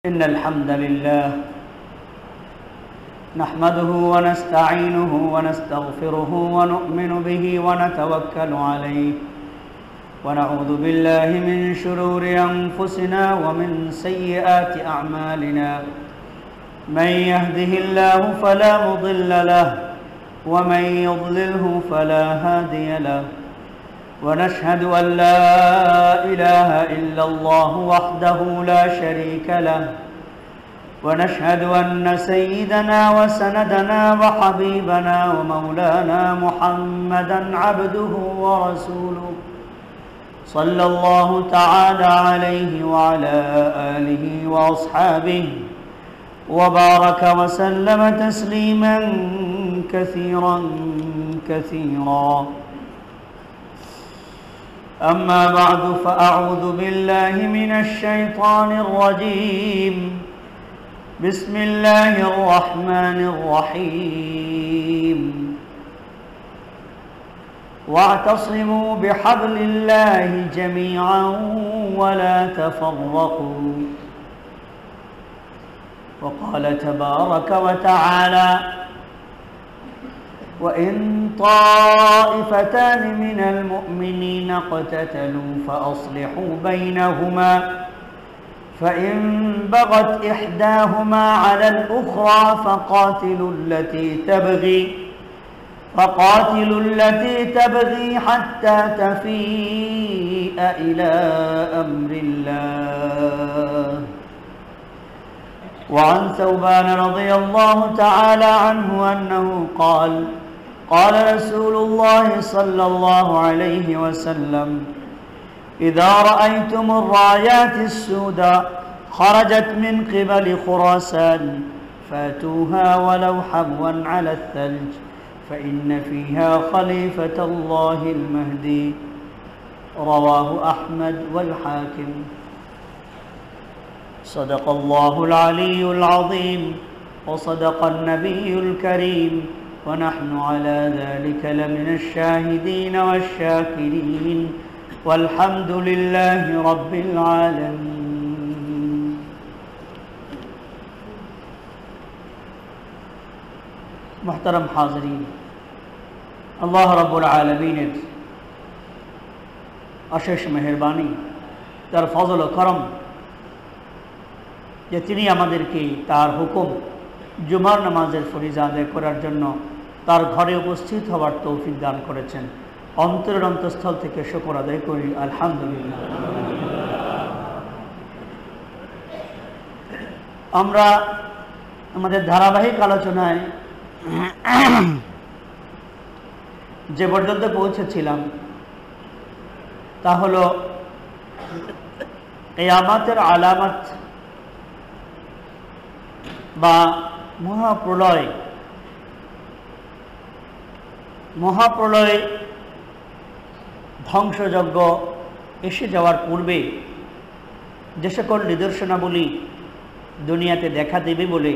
إن الحمد لله نحمده ونستعينه ونستغفره ونؤمن به ونتوكل عليه ونعوذ بالله من شرور أنفسنا ومن سيئات أعمالنا من يهده الله فلا مضل له ومن يضلله فلا هادي له ونشهد أن لا إله إلا الله وحده لا شريك له ونشهد أن سيدنا وسندنا وحبيبنا ومولانا محمدا عبده ورسوله صلى الله تعالى عليه وعلى آله وأصحابه وبارك وسلم تسليما كثيرا كثيرا. أما بعد فأعوذ بالله من الشيطان الرجيم. بسم الله الرحمن الرحيم. واعتصموا بحبل الله جميعا ولا تفرقوا. وقال تبارك وتعالى: وإن طائفتان من المؤمنين اقتتلوا فأصلحوا بينهما فإن بغت إحداهما على الأخرى فقاتلوا التي تبغي حتى تفيء إلى أمر الله. وعن ثوبان رضي الله تعالى عنه أنه قال: قال رسول الله صلى الله عليه وسلم: إذا رأيتم الرايات السوداء خرجت من قبل خراسان فاتوها ولو حبوا على الثلج فإن فيها خليفة الله المهدي. رواه أحمد والحاكم. صدق الله العلي العظيم وصدق النبي الكريم ونحن على ذلك لمن الشاهدين والشاكرين والحمد لله رب العالمين. محترم حاضرين, আল্লাহ রাব্বুল আলামিনের অশেষ মেহেরবানি, তার ফজল ও করম যে তিনি আমাদেরকে তার হুকুম জুমার নামাজের ফরিজা আদায় করার জন্য তার ঘরে উপস্থিত হওয়ার তৌফিক দান করেছেন। অন্তরের অন্তঃস্থল থেকে শুকর আদায় করি, আলহামদুলিল্লাহ। আমরা আমাদের ধারাবাহিক আলোচনায় যে পর্যন্ত পৌঁছেছিলাম তা হলো কিয়ামতের আলামত বা মহাপ্রলয় ধ্বংসযজ্ঞ এসে যাওয়ার পূর্বে যে সকল নিদর্শনাবলী দুনিয়াতে দেখা দেবে বলে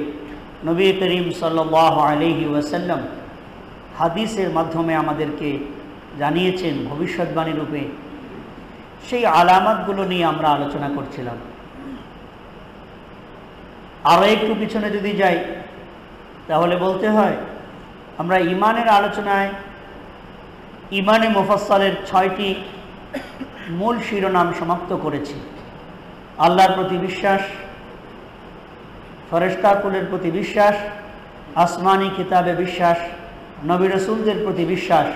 নবী করিম সাল্লাল্লাহু আলাইহি ওয়াসাল্লাম হাদিসের মাধ্যমে আমাদেরকে জানিয়েছেন ভবিষ্যৎবাণী রূপে, সেই আলামতগুলো নিয়ে আমরা আলোচনা করছিলাম। আরও একটু পিছনে যদি যাই তাহলে বলতে হয় আমরা ইমানের আলোচনায় ইমানে মুফাসসালের 6টি মূল শিরোনাম সমাপ্ত করেছি। আল্লাহর প্রতি বিশ্বাস, ফেরেশতাকুলের প্রতি বিশ্বাস, আসমানি কিতাবে বিশ্বাস, নবী রাসূলদের প্রতি বিশ্বাস,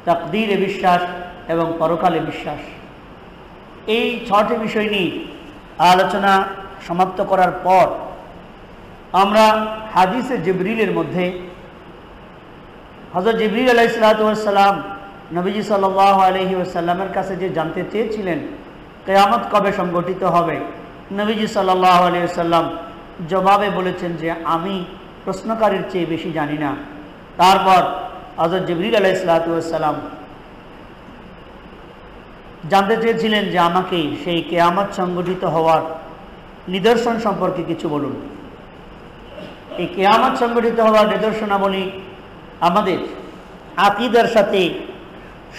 তাকদীরে বিশ্বাস এবং পরকালে বিশ্বাস। এই 6টি বিষয় নিয়ে আলোচনা সমাপ্ত করার পর আমরা হাদিসে জিবরিলের মধ্যে হযরত জিবরিল আলাইহিস সালাতু ওয়াস সালাম নবীজি সাল্লাল্লাহু আলাইহি ওয়াসাল্লামের কাছে যে জানতে চেয়েছিলেন কিয়ামত কবে সংঘটিত হবে, নবীজি সাল্লাল্লাহু আলাইহি ওয়াসাল্লাম জবাবে বলেছেন যে আমি প্রশ্নকারীর চেয়ে বেশি জানি না। তারপর হযরত জিবরিল আলাইহিস সালাতু ওয়াস সালাম জানতে চেয়েছিলেন যে আমাকে সেই কিয়ামত সংঘটিত হওয়ার নিদর্শন সম্পর্কে কিছু বলুন। এই কিয়ামত সংঘটিত হওয়ার নিদর্শনাবলী আমাদের আকীদার সাথে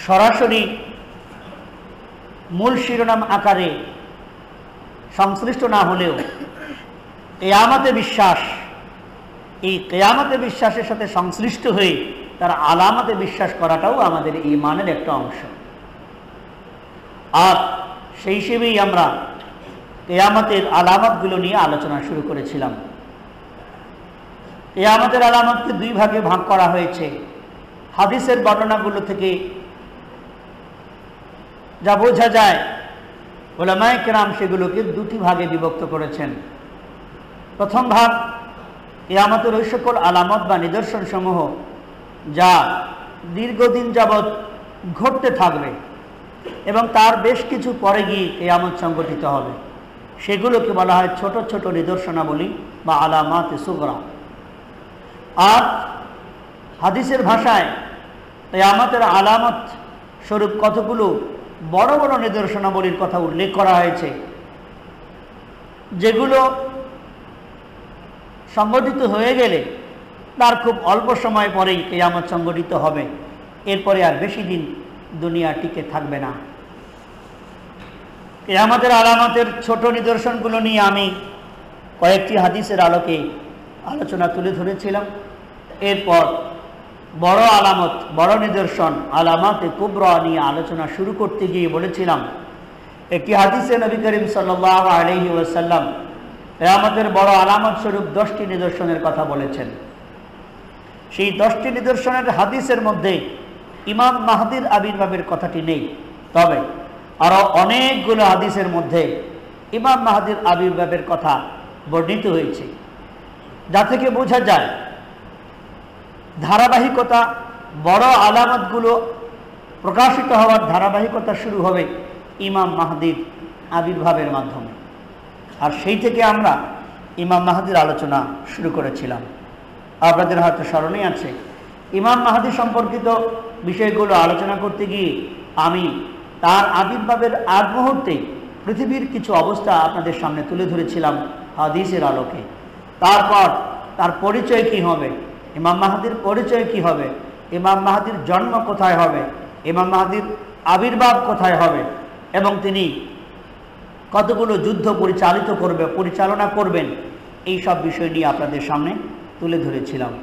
সরাসরি মূল শিরোনাম আকারে সংশ্লিষ্ট না হলেও কিয়ামতে বিশ্বাস, এই কিয়ামতে বিশ্বাসের সাথে সংশ্লিষ্ট হয়ে তার আলামতে বিশ্বাস করাটাও আমাদের ঈমানের একটা অংশ। আর সেই হিসেবেই আমরা কিয়ামতের আলামতগুলো নিয়ে আলোচনা শুরু করেছিলাম। কিয়ামতের আলামতকে দুই ভাগে ভাগ করা হয়েছে। হাদিসের বর্ণনাগুলো থেকে যা বোঝা যায়, উলামায়ে কেরাম সেগুলোকে দুটি ভাগে বিভক্ত করেছেন। প্রথম ভাগ, কিয়ামতের ওই সকল আলামত বা নিদর্শন সমূহ যা দীর্ঘদিন যাবৎ ঘটতে থাকবে এবং তার বেশ কিছু পরে গিয়ে কিয়ামত সংগঠিত হবে, সেগুলোকে বলা হয় ছোট ছোট নিদর্শনাবলী বা আলামাত সুগরা। আর হাদিসের ভাষায় কিয়ামতের আলামত স্বরূপ কতগুলো বড় বড় নিদর্শনাবলীর কথা উল্লেখ করা হয়েছে, যেগুলো সংগঠিত হয়ে গেলে তার খুব অল্প সময় পরেই কিয়ামত সংগঠিত হবে, এরপরে আর বেশি দিন দুনিয়া টিকে থাকবে না। কিয়ামতের আলামতের ছোট নিদর্শনগুলো নিয়ে আমি কয়েকটি হাদিসের আলোকে আলোচনা তুলে ধরেছিলাম। এরপর বড় আলামত, বড় নিদর্শন আলামাতে কুবরা নিয়ে আলোচনা শুরু করতে গিয়ে বলেছিলাম, একটি হাদিসে নবী করিম সাল্লাল্লাহু আলাইহি ওয়াসাল্লাম কিয়ামতের বড় আলামত স্বরূপ 10টি নিদর্শনের কথা বলেছেন। সেই 10টি নিদর্শনের হাদিসের মধ্যে ইমাম মাহদির আবির্ভাবের কথাটি নেই, তবে আরও অনেকগুলো হাদিসের মধ্যে ইমাম মাহদির আবির্ভাবের কথা বর্ণিত হয়েছে, যা থেকে বোঝা যায় ধারাবাহিকতা, বড় আলামতগুলো প্রকাশিত হওয়ার ধারাবাহিকতা শুরু হবে ইমাম মাহদির আবির্ভাবের মাধ্যমে। আর সেই থেকে আমরা ইমাম মাহদির আলোচনা শুরু করেছিলাম। আপনাদের হয়তো স্মরণে আছে, ইমাম মাহদি সম্পর্কিত বিষয়গুলো আলোচনা করতে গিয়ে আমি তার আবির্ভাবের আগ মুহূর্তে পৃথিবীর কিছু অবস্থা আপনাদের সামনে তুলে ধরেছিলাম হাদিসের আলোকে। তারপর তার পরিচয় কি হবে, ইমাম মাহদির পরিচয় কি হবে, ইমাম মাহদির জন্ম কোথায় হবে, ইমাম মাহদির আবির্ভাব কোথায় হবে এবং তিনি কতগুলো যুদ্ধ পরিচালনা করবেন, এই সব বিষয় নিয়ে আপনাদের সামনে তুলে ধরেছিলাম।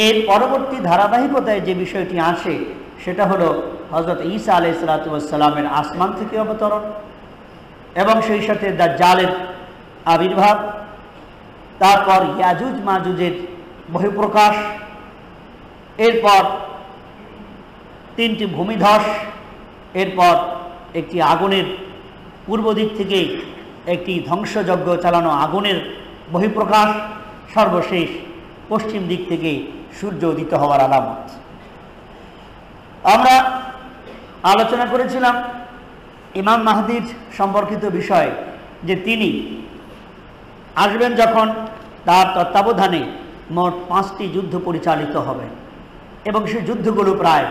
এর পরবর্তী ধারাবাহিকতায় যে বিষয়টি আসে সেটা হলো হযরত ঈসা আলাইহিস সালাতু ওয়াস সালামের আসমান থেকে অবতরণ এবং সেই সাথে দাজ্জালের আবির্ভাব, তারপর ইয়াজুজ মাজুজের বহিঃপ্রকাশ, এরপর 3টি ভূমিধস, এরপর একটি আগুনের পূর্ব দিক থেকে একটি ধ্বংসযজ্ঞ চালানো আগুনের বহিঃপ্রকাশ, সর্বশেষ পশ্চিম দিক থেকে সূর্য উদিত হওয়ার আলামত। আমরা আলোচনা করেছিলাম ইমাম মাহদির সম্পর্কিত বিষয়, যে তিনি আসবেন যখন তার তত্ত্বাবধানে মোট 5টি যুদ্ধ পরিচালিত হবে এবং সেই যুদ্ধগুলো প্রায়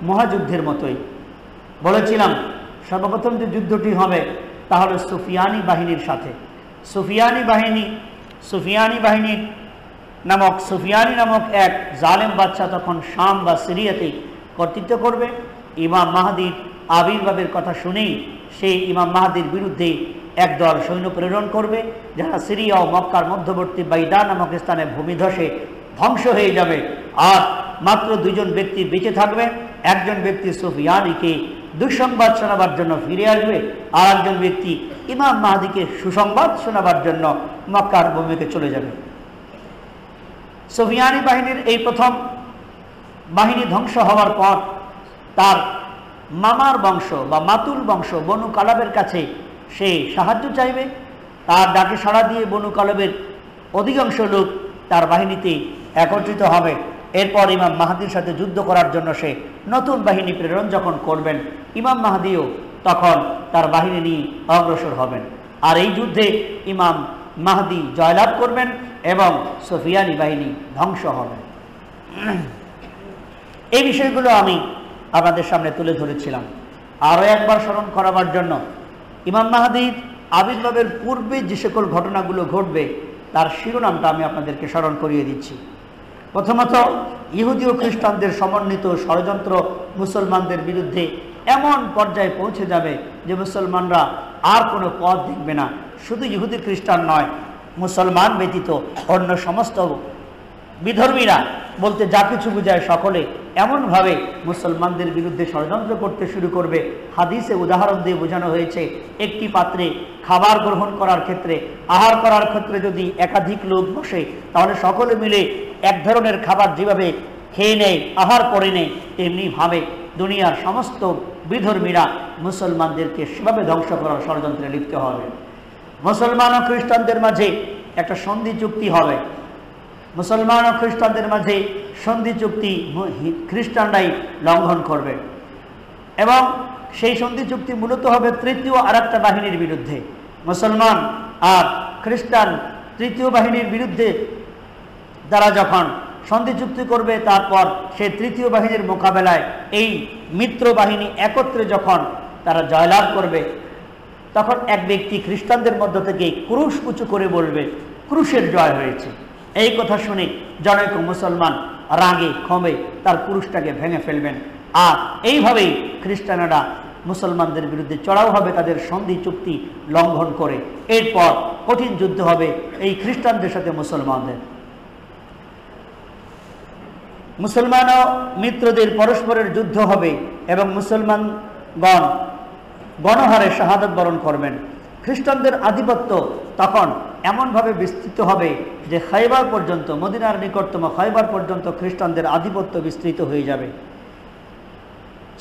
মহাযুদ্ধের মতোই। বলেছিলাম সর্বপ্রথম যে যুদ্ধটি হবে তা হলো সুফিয়ানি বাহিনীর সাথে। সুফিয়ানি নামক এক জালেম বাদশা তখন শাম বা সিরিয়াতে কর্তৃত্ব করবে। ইমাম মাহদির আবির্ভাবের কথা শুনেই সেই ইমাম মাহদির বিরুদ্ধে একদল সৈন্য প্রেরণ করবে, যারা সিরিয়া ও মক্কার মধ্যবর্তী বাইদা নামক স্থানে ভূমিধসে ধ্বংস হয়ে যাবে। আর মাত্র 2জন ব্যক্তি বেঁচে থাকবে। একজন ব্যক্তি সুফিয়ানিকে দুঃসংবাদ শোনাবার জন্য ফিরে আসবে, আর একজন ব্যক্তি ইমাম মাহদিকে সুসংবাদ শোনাবার জন্য মক্কার ভূমিকে চলে যাবে। সুফিয়ানি বাহিনীর এই প্রথম বাহিনী ধ্বংস হওয়ার পর তার মামার বংশ বা মাতুল বংশ বনু কালাবের কাছে সে সাহায্য চাইবে। তার ডাকে সাড়া দিয়ে বনু কালাবের অধিকাংশ লোক তার বাহিনীতে একত্রিত হবে। এরপর ইমাম মাহদির সাথে যুদ্ধ করার জন্য সে নতুন বাহিনী প্রেরণ যখন করবেন, ইমাম মাহদিও তখন তার বাহিনী নিয়ে অগ্রসর হবেন। আর এই যুদ্ধে ইমাম মাহদি জয়লাভ করবেন এবং সুফিয়ানি বাহিনী ধ্বংস হবে। এই বিষয়গুলো আমি আপনাদের সামনে তুলে ধরেছিলাম। আরও একবার স্মরণ করাবার জন্য, ইমাম মাহদির আবির্ভাবের পূর্বে যে সকল ঘটনাগুলো ঘটবে তার শিরোনামটা আমি আপনাদেরকে স্মরণ করিয়ে দিচ্ছি। প্রথমত, ইহুদি ও খ্রিস্টানদের সমন্বিত ষড়যন্ত্র মুসলমানদের বিরুদ্ধে এমন পর্যায়ে পৌঁছে যাবে যে মুসলমানরা আর কোনো পথ দেখবে না। শুধু ইহুদি খ্রিস্টান নয়, মুসলমান ব্যতীত অন্য সমস্ত বিধর্মীরা বলতে যা কিছু বোঝায় সকলে এমনভাবে মুসলমানদের বিরুদ্ধে ষড়যন্ত্র করতে শুরু করবে। হাদিসে উদাহরণ দিয়ে বোঝানো হয়েছে, একটি পাত্রে খাবার গ্রহণ করার ক্ষেত্রে, আহার করার ক্ষেত্রে যদি একাধিক লোক বসে, তাহলে সকলে মিলে এক ধরনের খাবার যেভাবে খেয়ে নেয়, আহার করে নেয়, তেমনিভাবে দুনিয়ার সমস্ত বিধর্মীরা মুসলমানদেরকে সেভাবে ধ্বংস করার ষড়যন্ত্রে লিপ্ত হবে। মুসলমান ও খ্রিস্টানদের মাঝে একটা সন্ধি চুক্তি হবে। মুসলমান ও খ্রিস্টানদের মাঝে সন্ধি চুক্তি খ্রিস্টানরাই লঙ্ঘন করবে এবং সেই সন্ধি চুক্তি মূলত হবে তৃতীয় আরেকটা বাহিনীর বিরুদ্ধে। মুসলমান আর খ্রিস্টান তৃতীয় বাহিনীর বিরুদ্ধে তারা যখন সন্ধি চুক্তি করবে, তারপর সেই তৃতীয় বাহিনীর মোকাবেলায় এই মিত্র বাহিনী একত্রে যখন তারা জয়লাভ করবে, তখন এক ব্যক্তি খ্রিস্টানদের মধ্য থেকে ক্রুশ উঁচু করে বলবে, ক্রুশের জয় হয়েছে। এই কথা শুনে জনৈক মুসলমান রাগে ক্ষোভে তার ক্রুশটাকে ভেঙে ফেলবেন। আর এইভাবেই খ্রিস্টানেরা মুসলমানদের বিরুদ্ধে চড়াও হবে তাদের সন্ধি চুক্তি লঙ্ঘন করে। এরপর কঠিন যুদ্ধ হবে এই খ্রিস্টানদের সাথে মুসলমানদের। মুসলমান ও মিত্রদের পরস্পরের যুদ্ধ হবে এবং মুসলমানগণ গণহারে শাহাদাত বরণ করবেন। খ্রিস্টানদের আধিপত্য তখন এমনভাবে বিস্তৃত হবে যে খাইবার পর্যন্ত, মদিনার নিকটতম খাইবার পর্যন্ত খ্রিস্টানদের আধিপত্য বিস্তৃত হয়ে যাবে।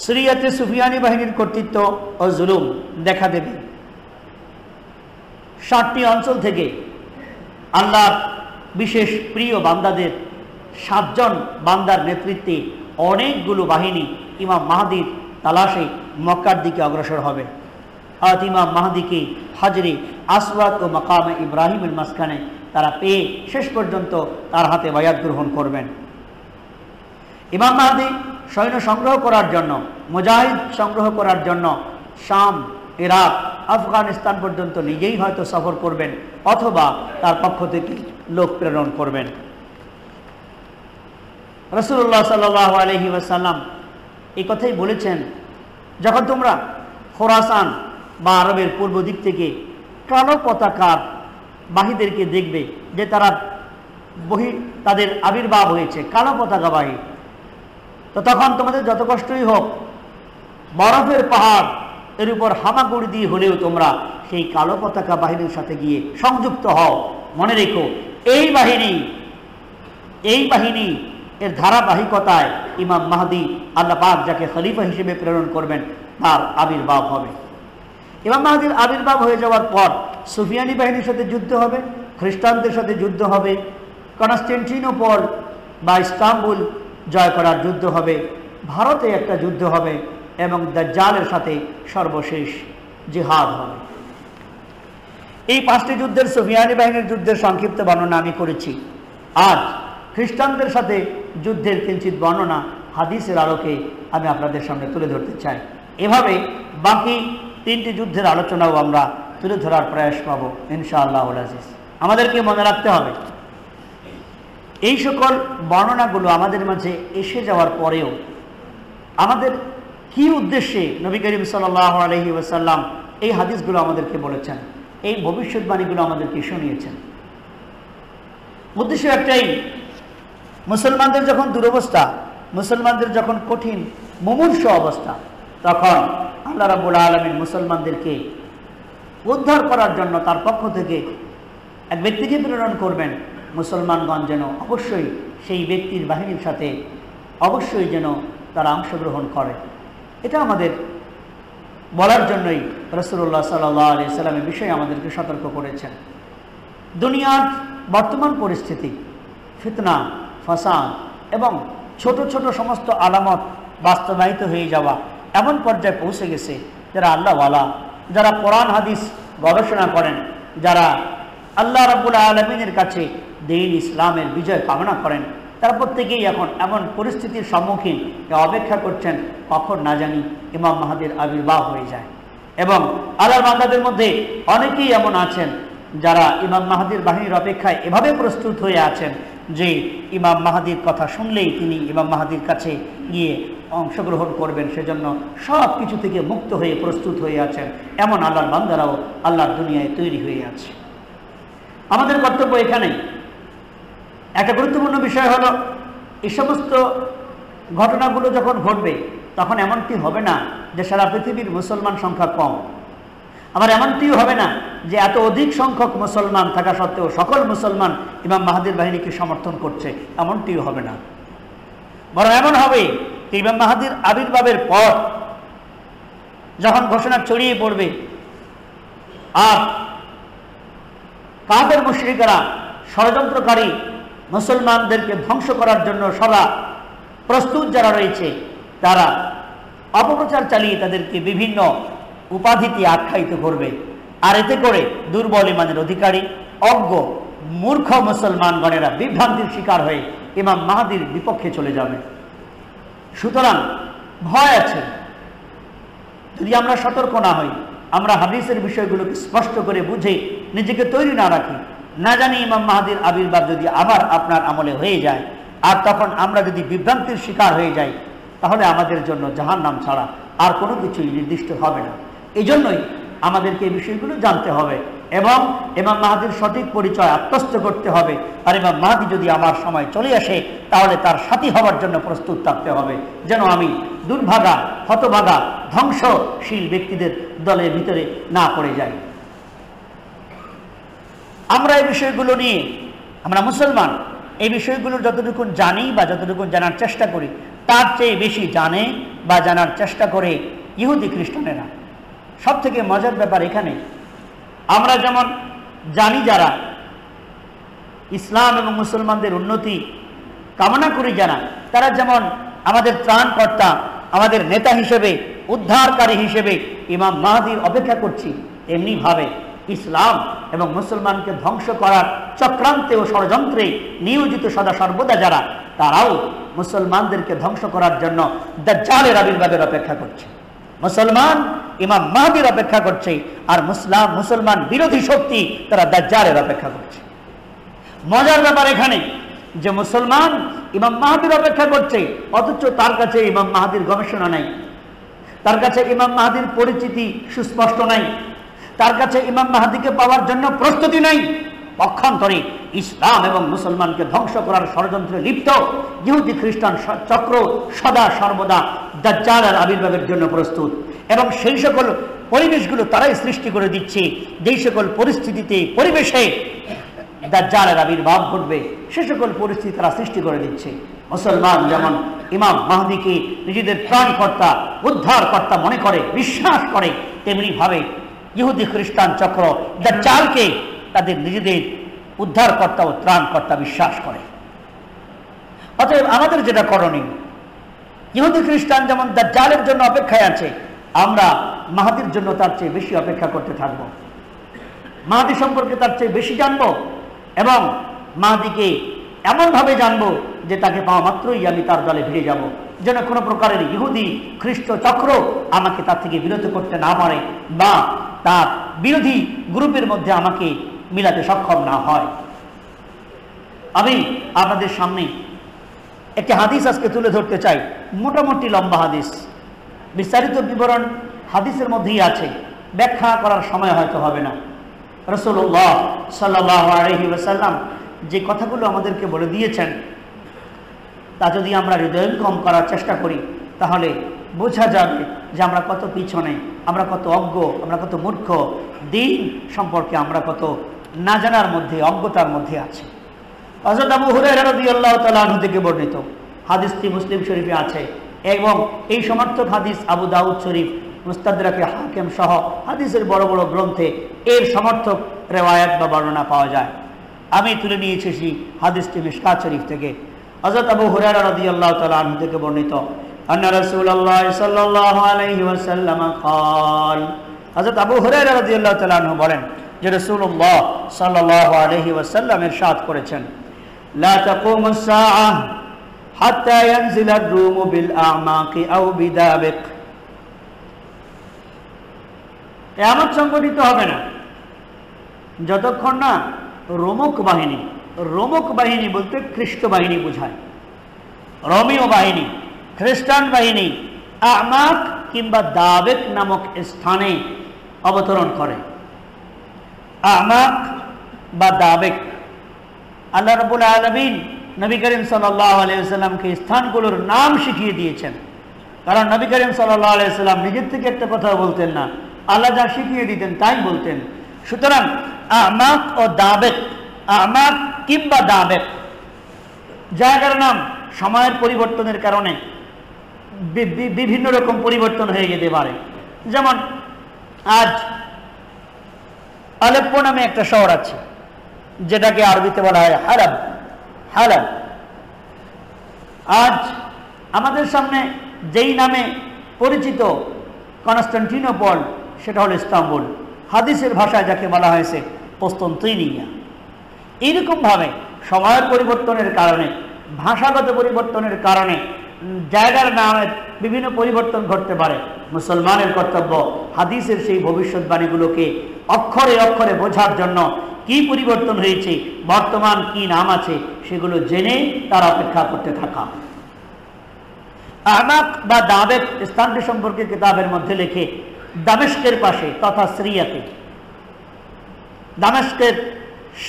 সিরিয়াতে সুফিয়ানি বাহিনীর কর্তৃত্ব ও জুলুম দেখা দেবে। 60টি অঞ্চল থেকে আল্লাহর বিশেষ প্রিয় বান্দাদের 7 জন বান্দার নেতৃত্বে অনেকগুলো বাহিনী ইমাম মাহদির তালাশে মক্কার দিকে অগ্রসর হবে। আর ইমাম মাহদিকে হাজরে আসওয়াদ ও মাকামে ইব্রাহিমের মাঝখানে তারা পেয়ে শেষ পর্যন্ত তার হাতে বায়াত গ্রহণ করবেন। ইমাম মাহদি সৈন্য সংগ্রহ করার জন্য, মুজাহিদ সংগ্রহ করার জন্য শাম, ইরাক, আফগানিস্তান পর্যন্ত নিজেই হয়তো সফর করবেন অথবা তার পক্ষ থেকে লোক প্রেরণ করবেন। রাসূলুল্লাহ সাল্লাল্লাহু আলাইহি ওয়াসাল্লাম এই কথাই বলেছেন, যখন তোমরা খোরাসান বা আরবের পূর্ব দিক থেকে কালো পতাকার বাহীদেরকে দেখবে যে তারা তাদের আবির্ভাব হয়েছে কালো পতাকা বাহী, তো তখন তোমাদের যত কষ্টই হোক বরফের পাহাড় এর উপর হামাগুড়ি দিয়ে হলেও তোমরা সেই কালো পতাকা বাহিনীর সাথে গিয়ে সংযুক্ত হও। মনে রেখো, এই বাহিনী এর ধারাবাহিকতায় ইমাম মাহদি আল্লাহ পাক যাকে খলিফা হিসেবে প্রেরণ করবেন তার আবির্ভাব হবে। ইমাম মাহদির আবির্ভাব হয়ে যাওয়ার পর সুফিয়ানি বাহিনীর সাথে যুদ্ধ হবে, খ্রিস্টানদের সাথে যুদ্ধ হবে, কনস্টান্টিনোপল বা ইস্তাম্বুল জয় করার যুদ্ধ হবে, ভারতে একটা যুদ্ধ হবে এবং দাজ্জালের সাথে সর্বশেষ জিহাদ হবে। এই 5টি যুদ্ধের, সুফিয়ানি বাহিনীর যুদ্ধের সংক্ষিপ্ত বর্ণনা আমি করেছি। আজ খ্রিস্টানদের সাথে যুদ্ধের কিঞ্চিত বর্ণনা হাদিসের আলোকে আমি আপনাদের সামনে তুলে ধরতে চাই। এভাবে বাকি 3টি যুদ্ধের আলোচনাও আমরা তুলে ধরার প্রয়াস পাব ইনশাআল্লাহুল আজিজ। আমাদেরকে মনে রাখতে হবে, এই সকল বর্ণনাগুলো আমাদের মাঝে এসে যাওয়ার পরেও আমাদের কি উদ্দেশ্যে নবী করিম সাল্লাল্লাহু আলাইহি ওয়াসাল্লাম এই হাদিসগুলো আমাদেরকে বলেছেন, এই ভবিষ্যৎবাণীগুলো আমাদেরকে শুনিয়েছেন। উদ্দেশ্য একটাই, মুসলমানদের যখন দুরবস্থা, মুসলমানদের যখন কঠিন মুমূর্ষ অবস্থা, তখন আল্লাহ রাব্বুল আলামিন মুসলমানদেরকে উদ্ধার করার জন্য তার পক্ষ থেকে এক ব্যক্তিকে প্রেরণ করবেন। মুসলমানগণ যেন অবশ্যই সেই ব্যক্তির বাহিনীর সাথে অবশ্যই যেন তারা অংশগ্রহণ করে। এটা আমাদের বলার জন্যই রাসূলুল্লাহ সাল্লাল্লাহু আলাইহি ওয়াসাল্লামের বিষয়ে আমাদেরকে সতর্ক করেছেন। দুনিয়ার বর্তমান পরিস্থিতি, ফিতনা, ফাসাদ এবং ছোট ছোট সমস্ত আলামত বাস্তবায়িত হয়ে যাওয়া এমন পর্যায়ে পৌঁছে গেছে, যারা আল্লাহওয়ালা, যারা কোরআন হাদিস গবেষণা করেন, যারা আল্লাহ রাব্বুল আলামিনের কাছে দ্বীন ইসলামের বিজয় কামনা করেন, তারা প্রত্যেকেই এখন এমন পরিস্থিতির সম্মুখীন অপেক্ষা করছেন কখন না জানি ইমাম মাহদির আবির্ভাব হয়ে যায়। এবং আল্লাহর বান্দাদের মধ্যে অনেকেই এমন আছেন যারা ইমাম মাহদির বাহিনীর অপেক্ষায় এভাবে প্রস্তুত হয়ে আছেন যে ইমাম মাহদির কথা শুনলেই তিনি ইমাম মাহদির কাছে গিয়ে অংশগ্রহণ করবেন, সেজন্য সব কিছু থেকে মুক্ত হয়ে প্রস্তুত হয়ে আছেন। এমন আল্লাহর বান্দারাও আল্লাহর দুনিয়ায় তৈরি হয়ে আছে। আমাদের কর্তব্য এখানে একটা গুরুত্বপূর্ণ বিষয় হলো, এই সমস্ত ঘটনাগুলো যখন ঘটবে তখন এমনটি হবে না যে সারা পৃথিবীর মুসলমান সংখ্যা কম, আবার এমনটিও হবে না যে এত অধিক সংখ্যক মুসলমান থাকা সত্ত্বেও সকল মুসলমান ইমাম মাহাদির বাহিনীকে সমর্থন করছে, এমনটিও হবে না। বরং এমন হবে যে ইমাম মাহাদির আবির্ভাবের পর যখন ঘোষণা ছড়িয়ে পড়বে আর কাফের মুশরিকরা, ষড়যন্ত্রকারী, মুসলমানদেরকে ধ্বংস করার জন্য সদা প্রস্তুত যারা রয়েছে, তারা অপপ্রচার চালিয়ে তাদেরকে বিভিন্ন উপাধিতে আখ্যায়িত করবে। আর এতে করে দুর্বল ইমানের অধিকারী, অজ্ঞ, মূর্খ মুসলমানগণেরা বিভ্রান্তির শিকার হয়ে ইমাম মাহাদির বিপক্ষে চলে যাবে। সুতরাং ভয় আছে, যদি আমরা সতর্ক না হই, আমরা হাদিসের বিষয়গুলোকে স্পষ্ট করে বুঝে নিজেকে তৈরি না রাখি, না জানি ইমাম মাহাদির আবির্ভাব যদি আবার আপনার আমলে হয়ে যায় আর তখন আমরা যদি বিভ্রান্তির শিকার হয়ে যাই, তাহলে আমাদের জন্য জাহান্নাম ছাড়া আর কোনো কিছুই নির্দিষ্ট হবে না। এই জন্যই আমাদেরকে এই বিষয়গুলো জানতে হবে এবং ইমাম মাহাদির সঠিক পরিচয় আত্মস্থ করতে হবে। আর ইমাম মাহাদি যদি আমার সময় চলে আসে তাহলে তার সাথী হওয়ার জন্য প্রস্তুত থাকতে হবে, যেন আমি দুর্ভাগা, হতভাগা, ধ্বংসশীল ব্যক্তিদের দলের ভিতরে না পড়ে যাই। আমরা এই বিষয়গুলো নিয়ে, আমরা মুসলমান, এই বিষয়গুলো যতটুকু জানি বা যতটুকু জানার চেষ্টা করি, তার চেয়ে বেশি জানে বা জানার চেষ্টা করে ইহুদি খ্রিস্টানেরা। সব থেকে মজার ব্যাপার এখানে, আমরা যেমন জানি যারা ইসলাম এবং মুসলমানদের উন্নতি কামনা করি যারা, তারা যেমন আমাদের ত্রাণকর্তা, আমাদের নেতা হিসেবে, উদ্ধারকারী হিসেবে ইমাম মাহাদির অপেক্ষা করছি, এমনিভাবে ইসলাম এবং মুসলমানকে ধ্বংস করার চক্রান্তে ও ষড়যন্ত্রে নিয়োজিত সদা সর্বদা যারা, তারাও মুসলমানদেরকে ধ্বংস করার জন্য দাজ্জালের আবির্ভাবের অপেক্ষা করছে। মুসলমান ইমাম মাহদির অপেক্ষা করছে, আর মুসলমান বিরোধী শক্তি তারা দাজ্জালের অপেক্ষা করছে। মজার ব্যাপার এখানে যে মুসলমান ইমাম মাহদির অপেক্ষা করছে, অথচ তার কাছে ইমাম মাহদির গবেষণা নাই, তার কাছে ইমাম মাহদির পরিচিতি সুস্পষ্ট নাই, তার কাছে ইমাম মাহদিকে পাওয়ার জন্য প্রস্তুতি নাই। পক্ষান্তরে ইসলাম এবং মুসলমানকে ধ্বংস করার ষড়যন্ত্রে লিপ্ত ইহুদি খ্রিস্টান চক্র সদা সর্বদা দাজ্জালের আবির্ভাবের জন্য প্রস্তুত, এবং সেই সকল পরিবেশগুলো তারাই সৃষ্টি করে দিচ্ছে, যেই সকল পরিস্থিতিতে, পরিবেশে দাজ্জালের আবির্ভাব ঘটবে, সে সকল পরিস্থিতি তারা সৃষ্টি করে দিচ্ছে। মুসলমান যেমন ইমাম মাহদিকে নিজেদের ত্রাণকর্তা, উদ্ধারকর্তা মনে করে, বিশ্বাস করে, তেমনি ভাবে ইহুদি খ্রিস্টান চক্র দাজ্জালকে তাদের নিজেদের উদ্ধারকর্তা ও ত্রাণকর্তা বিশ্বাস করে। অতএব আমাদের যেটা করণীয়, ইহুদি খ্রিস্টান যেমন দাজ্জালের জন্য অপেক্ষায় আছে, আমরা মাহদির জন্য তার চেয়ে বেশি অপেক্ষা করতে থাকব, মাহদি সম্পর্কে তার চেয়ে বেশি জানব, এবং মাহদিকে এমনভাবে জানব যে তাকে পাওয়া মাত্রই আমি তার দলে ভিড়ে যাব, যেন কোনো প্রকারের ইহুদি খ্রিস্ট চক্র আমাকে তার থেকে বিরত করতে না পারে বা তার বিরোধী গ্রুপের মধ্যে আমাকে মিলাতে সক্ষম না হয়। আমি আপনাদের সামনে একটি হাদিস আজকে তুলে ধরতে চাই, মোটামুটি লম্বা হাদিস, বিস্তারিত বিবরণ হাদিসের মধ্যেই আছে, ব্যাখ্যা করার সময় হয়তো হবে না। রাসূলুল্লাহ সাল্লাল্লাহু আলাইহি ওয়াসাল্লাম যে কথাগুলো আমাদেরকে বলে দিয়েছেন, তা যদি আমরা হৃদয়ঙ্গম করার চেষ্টা করি তাহলে বোঝা যাবে যে আমরা কত পিছনে, আমরা কত অজ্ঞ, আমরা কত মূর্খ, দিন সম্পর্কে আমরা কত না জানার মধ্যে, অজ্ঞতার মধ্যে আছি। হযরত আবু হুরায়রা রাদিয়াল্লাহু তাআলা আনহু থেকে বর্ণিত হাদিসটি মুসলিম শরীফে আছে, এবং এই সমর্থক হাদিস আবু দাউদ শরীফ, মুস্তাদরাকে হাকিম সহ হাদিসের বড় বড় গ্রন্থে এর সমর্থক রেওয়ায়াত বা বর্ণনা পাওয়া যায়। আমি তুলে নিয়েছি সেই হাদিসটি মিশকাত শরীফ থেকে। হযরত আবু হুরায়রা রাদিয়াল্লাহু তাআলা আনহু থেকে বর্ণিত, আন্না রাসূলুল্লাহ সাল্লাল্লাহু আলাইহি ওয়াসাল্লাম قال, হযরত আবু হুরায়রা রাদিয়াল্লাহু তাআলা আনহু বলেন যে রাসূলুল্লাহ সাল্লাল্লাহু আলাইহি ওয়াসাল্লাম ইরশাদ করেছেন, লা তাকুমুস সাআহ হাত্তা ইয়ানজিলা আর-রূমু বিল আ'মাকি আও বিদাবিক। কিয়ামত সংঘটিত হবে না যতক্ষণ না রোমক বাহিনী, রোমক বাহিনী বলতে খ্রিস্ট বাহিনী বোঝায়, রোমীয় বাহিনী, খ্রিস্টান বাহিনী আমাক কিংবা দাবেক নামক স্থানে অবতরণ করে। আমাক বা দাবেক। আল্লাহ রাব্বুল আলামিন নবী করিম সাল্লাল্লাহু আলাইহি ওয়াসাল্লামকে স্থানগুলোর নাম শিখিয়ে দিয়েছেন, কারণ নবী করিম সাল্লাল্লাহু আলাইহি ওয়াসাল্লাম নিজের থেকে একটা কথা বলতেন না, আল্লাহ যা শিখিয়ে দিতেন তাই বলতেন। সুতরাং আমাক ও দাবেক, আমাক কিংবা দাবেক জায়গার নাম সময়ের পরিবর্তনের কারণে বিভিন্ন রকম পরিবর্তন হয়ে যেতে পারে। যেমন আজ আলেপ্পো নামে একটা শহর আছে, যেটাকে আরবিতে বলা হয় হালাব। হালাব আজ আমাদের সামনে যেই নামে পরিচিত কনস্টান্টিনোপল, সেটা হলো ইস্তাম্বুল। হাদিসের ভাষায় যাকে বলা হয়েছে কস্তান্তইনিয়া। এইরকমভাবে সময়ের পরিবর্তনের কারণে, ভাষাগত পরিবর্তনের কারণে জায়গার নামের বিভিন্ন পরিবর্তন ঘটতে পারে। মুসলমানের কর্তব্য হাদিসের সেই ভবিষ্যৎবাণীগুলোকে অক্ষরে অক্ষরে বোঝার জন্য কি পরিবর্তন হয়েছে, বর্তমান কি নাম আছে, সেগুলো জেনে তার অপেক্ষা করতে থাকা। আমাক বা দাবেক স্থানটি সম্পর্কে কিতাবের মধ্যে লেখে দামেস্কের পাশে তথা সিরিয়াতে, দামেস্কের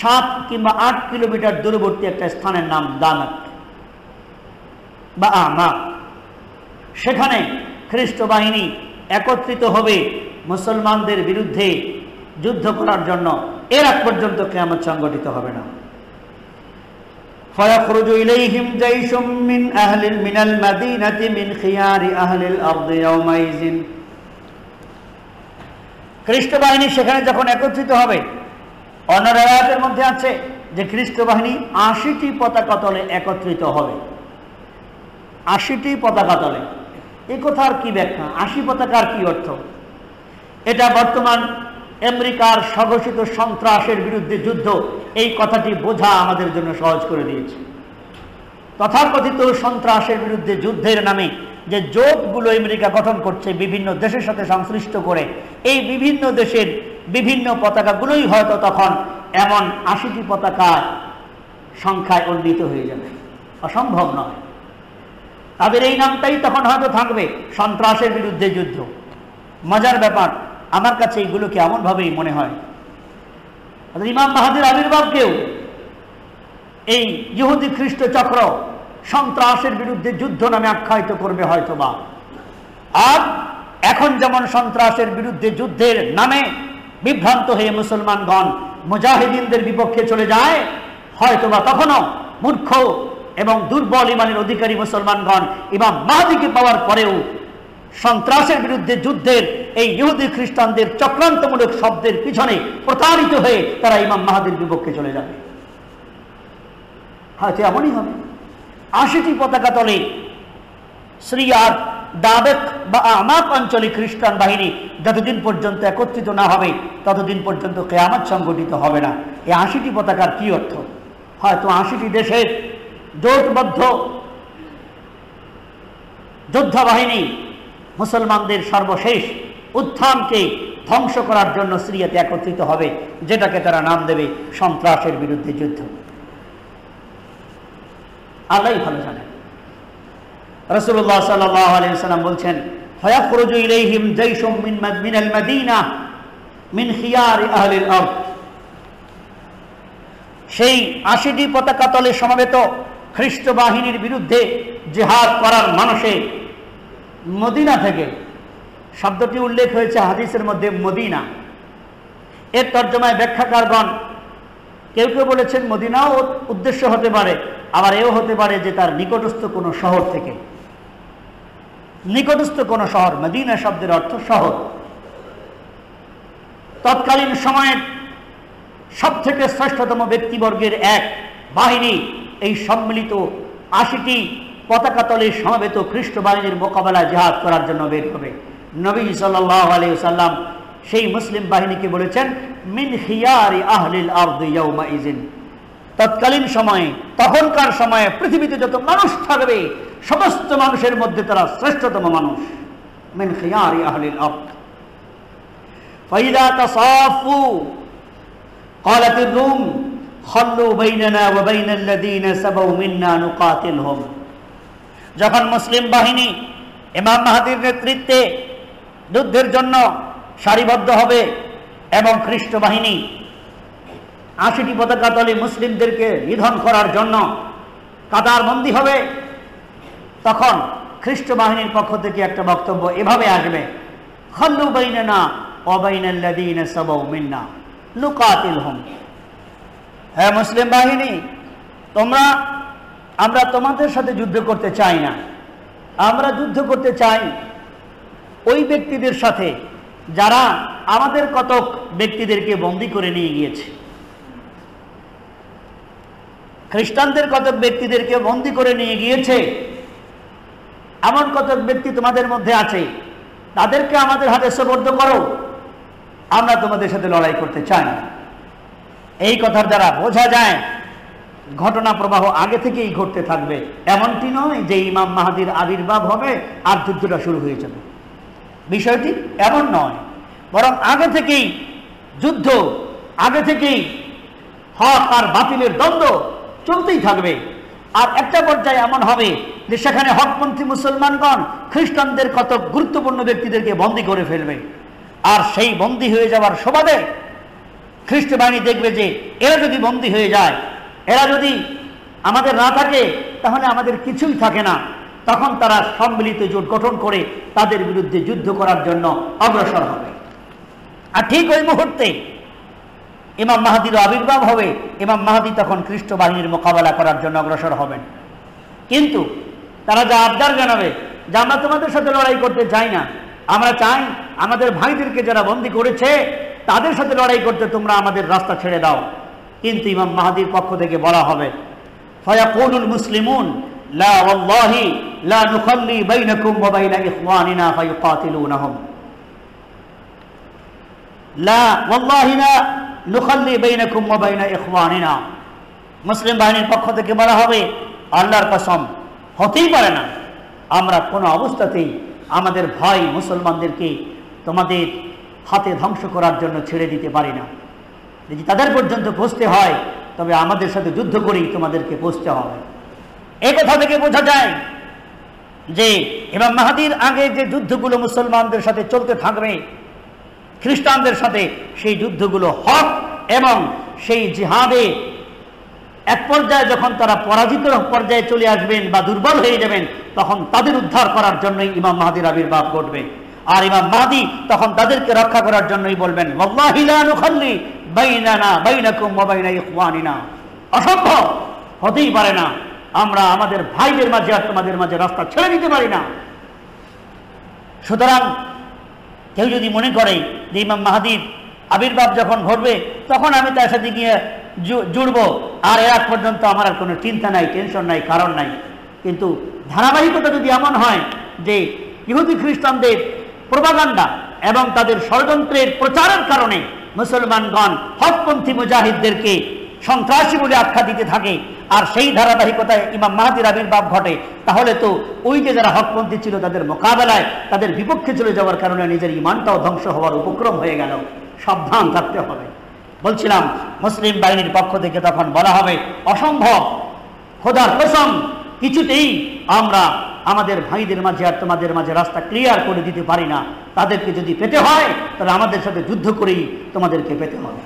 7 কিংবা 8 কিলোমিটার দূরবর্তী একটা স্থানের নাম দামেক বা আমাক। সেখানে খ্রিস্ট বাহিনী একত্রিত হবে মুসলমানদের বিরুদ্ধে যুদ্ধ করার জন্য। এর আগ পর্যন্ত কিয়ামত সংঘটিত হবে না। فيخرج إليهم جيش من المدينة من خيار أهل الأرض يومئذ। খ্রিস্ট বাহিনী সেখানে যখন একত্রিত হবে, অন্য রায়াতের মধ্যে আছে যে খ্রিস্ট বাহিনী 80টি পতাকা তলে একত্রিত হবে। 80টি পতাকা তলে, এ কথার কি ব্যাখ্যা? 80 পতাকার কি অর্থ? এটা বর্তমান আমেরিকার স্বঘোষিত সন্ত্রাসের বিরুদ্ধে যুদ্ধ, এই কথাটি বোঝা আমাদের জন্য সহজ করে দিয়েছে। তথাকথিত সন্ত্রাসের বিরুদ্ধে যুদ্ধের নামে যে জোটগুলো আমেরিকা গঠন করছে বিভিন্ন দেশের সাথে সংশ্লিষ্ট করে, এই বিভিন্ন দেশের বিভিন্ন পতাকাগুলোই হয়তো তখন এমন 80টি পতাকা সংখ্যায় উন্নীত হয়ে যাবে। অসম্ভব নয়। তাদের এই নামটাই তখন হয়তো থাকবে সন্ত্রাসের বিরুদ্ধে যুদ্ধ। মজার ব্যাপার, আমার কাছে এইগুলোকে এমনভাবেই মনে হয় ইমাম মাহাদির আবির্ভাবকেও এই ইহুদি খ্রিস্ট চক্র সন্ত্রাসের বিরুদ্ধে যুদ্ধ নামে আখ্যায়িত করবে হয়তোবা। আর এখন যেমন সন্ত্রাসের বিরুদ্ধে যুদ্ধের নামে বিভ্রান্ত হয়ে মুসলমানগণ মুজাহিদিনদের বিপক্ষে চলে যায়, হয়তোবা তখনও মূর্খ এবং দুর্বল ইমানের অধিকারী মুসলমানগণ ইমাম মাহদিকে পাওয়ার পরেও সন্ত্রাসের বিরুদ্ধে যুদ্ধের এই ইহুদি খ্রিস্টানদের চক্রান্তমূলক শব্দের পিছনে প্রতারিত হয়ে তারা ইমাম মাহদির বিপক্ষে চলে যাবে। হয়তো এমনই হবে। 80টি পতাকা তলে সিরিয়ার দাবেক বা আমাক অঞ্চলে খ্রিস্টান বাহিনী যতদিন পর্যন্ত একত্রিত না হবে, ততদিন পর্যন্ত কিয়ামত সংঘটিত হবে না। এই 80টি পতাকার কি অর্থ? হয়তো 80টি দেশের জোটবদ্ধ যোদ্ধা বাহিনী মুসলমানদের সর্বশেষ উত্থানকে ধ্বংস করার জন্য সিরিয়াতে একত্রিত হবে, যেটাকে তারা নাম দেবে সন্ত্রাসের বিরুদ্ধে যুদ্ধ। আল্লাহই ভালো জানেন। রাসূলুল্লাহ সাল্লাল্লাহু আলাইহি ওয়াসাল্লাম বলছেন, ফায়াখরুজু ইলাইহিম জাইশুম মিনাল মাদিনা মিন খিয়ারি আহলিল আরদ। সেই 80টি পতাকা তলে সমবেত খ্রিস্ট বাহিনীর বিরুদ্ধে জিহাদ করার মানুষে মদিনা থেকে, শব্দটি উল্লেখ হয়েছে হাদিসের মধ্যে মদিনা। এর তর্জমায় ব্যাখ্যাকারগণ কেউ কেউ বলেছেন মদিনাও উদ্দেশ্য হতে পারে, আবার এও হতে পারে যে তার নিকটস্থ কোনো শহর থেকে। নিকটস্থ কোনো শহর, মদিনা শব্দের অর্থ শহর। তৎকালীন সময়ের সবথেকে শ্রেষ্ঠতম ব্যক্তিবর্গের এক বাহিনী এই সম্মিলিত 80টি পতাকা তলে সমবেত খ্রিস্ট বাহিনীর মোকাবেলায় জিহাদ করার জন্য বের হবে। নবী সাল্লাল্লাহু আলাইহি ওয়াসাল্লাম সেই মুসলিম বাহিনীকে বলেছেন মিন খিয়ারি আহলিল আরদি ইয়াউমাইজিন। তৎকালীন সময়ে, তখনকার সময়ে পৃথিবীতে যত মানুষ থাকবে সমস্ত মানুষের মধ্যে তারা শ্রেষ্ঠতম মানুষ। মিন খিয়ারি আহলিল আরদ। ফাইদা তাসাফু ক্বালাতির রূম খাল্লু বাইনানা ওয়া বাইনাল্লাযীনা সাবাউ মিন্না নুকাতিলহুম। যখন মুসলিম বাহিনী ইমাম মাহদির নেতৃত্বে যুদ্ধের জন্য সারিবদ্ধ হবে এবং খ্রিস্ট বাহিনী 80টি পতাকা তলে মুসলিমদেরকে নিধন করার জন্য কাতারবন্দী হবে, তখন খ্রিস্ট বাহিনীর পক্ষ থেকে একটা বক্তব্য এভাবে আসবে, খাল্লু বাইনানা ওয়া বাইনাল্লাযীনা সাবাউ মিন্না নুকাতিলহুম। হ্যাঁ মুসলিম বাহিনী, আমরা তোমাদের সাথে যুদ্ধ করতে চাই না, আমরা যুদ্ধ করতে চাই ওই ব্যক্তিদের সাথে যারা আমাদের কতক ব্যক্তিদেরকে বন্দী করে নিয়ে গিয়েছে। খ্রিস্টানদের কতক ব্যক্তিদেরকে বন্দী করে নিয়ে গিয়েছে, এমন কতক ব্যক্তি তোমাদের মধ্যে আছে, তাদেরকে আমাদের হাতে সোপর্দ করো, আমরা তোমাদের সাথে লড়াই করতে চাই না। এই কথার দ্বারা বোঝা যায় ঘটনা প্রবাহ আগে থেকেই ঘটতে থাকবে, এমনটি নয় যে ইমাম মাহদীর আবির্ভাব হবে আর যুদ্ধটা শুরু হয়ে যাবে। বিষয়টি এমন নয়, বরং আগে থেকেই যুদ্ধ, আগে থেকেই হক আর বাতিলের দ্বন্দ্ব চলতেই থাকবে। আর একটা পর্যায়ে এমন হবে যে সেখানে হকপন্থী মুসলমানগণ খ্রিস্টানদের কত গুরুত্বপূর্ণ ব্যক্তিদেরকে বন্দী করে ফেলবে, আর সেই বন্দী হয়ে যাওয়ার সুবাদে খ্রিস্ট বাহিনী দেখবে যে এরা যদি বন্দী হয়ে যায়, এরা যদি আমাদের না থাকে, তাহলে আমাদের কিছুই থাকে না। তখন তারা সম্মিলিত জোট গঠন করে তাদের বিরুদ্ধে যুদ্ধ করার জন্য অগ্রসর হবে। আর ঠিক ওই মুহূর্তে ইমাম মাহদীর আবির্ভাব হবে। ইমাম মাহদী তখন খ্রিস্ট বাহিনীর মোকাবেলা করার জন্য অগ্রসর হবেন। কিন্তু তারা যা আবদার জানাবে যে আমরা তোমাদের সাথে লড়াই করতে চাই না, আমরা চাই আমাদের ভাইদেরকে যারা বন্দী করেছে তাদের সাথে লড়াই করতে তোমরা আমাদের রাস্তা ছেড়ে দাও। কিন্তু ইমাম মাহদীর পক্ষ থেকে বলা হবে, ফায়াকুলুল মুসলিমুন লা ওয়াল্লাহি লা নুখাল্লি বাইনাকুম ওয়া বাইনা ইখওয়ানিনা ফায়ুকাতিলুনহুম, লা ওয়াল্লাহি লা নুখাল্লি বাইনাকুম ওয়া বাইনা ইখওয়ানিনা। মুসলিম বাহিনীর পক্ষ থেকে বলা হবে, আল্লাহর কসম, হতেই পারে না, আমরা কোনো অবস্থাতেই আমাদের ভাই মুসলমানদেরকে তোমাদের হাতে ধ্বংস করার জন্য ছেড়ে দিতে পারি না। যদি তাদের পর্যন্ত পৌঁছতে হয় তবে আমাদের সাথে যুদ্ধ করেই তোমাদেরকে পৌঁছতে হবে। এই কথা থেকে বোঝা যায় যে ইমাম মাহদীর আগে যে যুদ্ধগুলো মুসলমানদের সাথে চলতে থাকবে খ্রিস্টানদের সাথে, সেই যুদ্ধগুলো হক এবং সেই জিহাদে এক পর্যায়ে যখন তারা পরাজিত পর্যায়ে চলে আসবেন বা দুর্বল হয়ে যাবেন, তখন তাদের উদ্ধার করার জন্যই ইমাম মাহদীর আবির্ভাব ঘটবে। আর ইমাম মাহদী তখন তাদেরকে রক্ষা করার জন্যই বলবেন, ওয়াল্লাহি লা নুখাল্লি বাইনানা বাইনাকুম ওয়া বাইনা ইখওয়ানিনা। অসম্ভব, হতেই পারে না, আমরা আমাদের ভাইদের মাঝে আর তোমাদের মাঝে রাস্তা ছেড়ে দিতে পারি না। সুতরাং কেউ যদি মনে করে যে ইমাম মাহদীর আবির্ভাব যখন ঘটবে তখন আমি তার সাথে গিয়ে জুড়বো, আর এর আগ পর্যন্ত আমার আর কোনো চিন্তা নাই, টেনশন নাই, কারণ নাই, কিন্তু ধারাবাহিকতা যদি এমন হয় যে ইহুদি খ্রিস্টানদের প্রোপাগান্ডা এবং তাদের ষড়যন্ত্রের প্রচারের কারণে মুসলমানগণ হকপন্থী মুজাহিদদেরকে সন্ত্রাসী বলে আখ্যা দিতে থাকে, আর সেই ধারাবাহিকতায় ইমাম মাহদীর আবির্ভাব ঘটে, তাহলে তো ওই যে যারা হকপন্থী ছিল তাদের মোকাবেলায় তাদের বিপক্ষে চলে যাওয়ার কারণে নিজের ঈমানটাও ধ্বংস হওয়ার উপক্রম হয়ে গেল। সাবধান থাকতে হবে। বলছিলাম, মুসলিম বাহিনীর পক্ষ থেকে তখন বলা হবে, অসম্ভব, খোদার কসম, কিছুতেই আমরা আমাদের ভাইদের মাঝে আর তোমাদের মাঝে রাস্তা ক্লিয়ার করে দিতে পারি না। তাদেরকে যদি পেতে হয় তাহলে আমাদের সাথে যুদ্ধ করেই তোমাদেরকে পেতে হবে।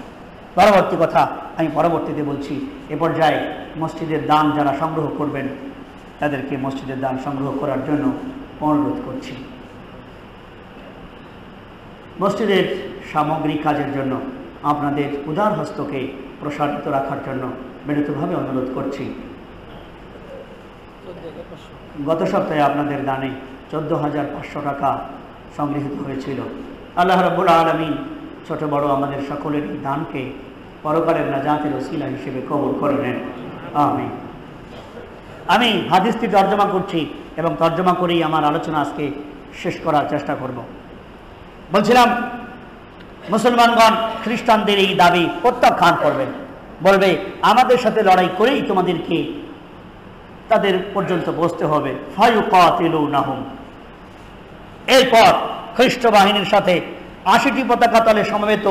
পরবর্তী কথা আমি পরবর্তীতে বলছি। এ পর্যায়ে মসজিদের দান যারা সংগ্রহ করবেন তাদেরকে মসজিদের দান সংগ্রহ করার জন্য অনুরোধ করছি। মসজিদের সামগ্রিক কাজের জন্য আপনাদের উদার হস্তকে প্রসারিত রাখার জন্য বিনীতভাবে অনুরোধ করছি। গত সপ্তাহে আপনাদের দানে 14,500 টাকা সংগৃহীত হয়েছিল। আল্লাহ রাব্বুল আলামিন ছোট বড় আমাদের সকলের দানকে পরকালের নাজাতের ওসিলা হিসেবে কবুল করে নেন, আমিন। আমি হাদিসটি তর্জমা করছি এবং তর্জমা করেই আমার আলোচনা আজকে শেষ করার চেষ্টা করব। বলছিলাম, মুসলমানগণ খ্রিস্টানদের এই দাবি প্রত্যাখ্যান করবেন, বলবে আমাদের সাথে লড়াই করেই তোমাদেরকে তাদের পর্যন্ত বসতে হবে। ফায়ুকাতিলুনহুম। এরপর খ্রিস্ট বাহিনীর সাথে 80টি পতাকা তলে সমবেত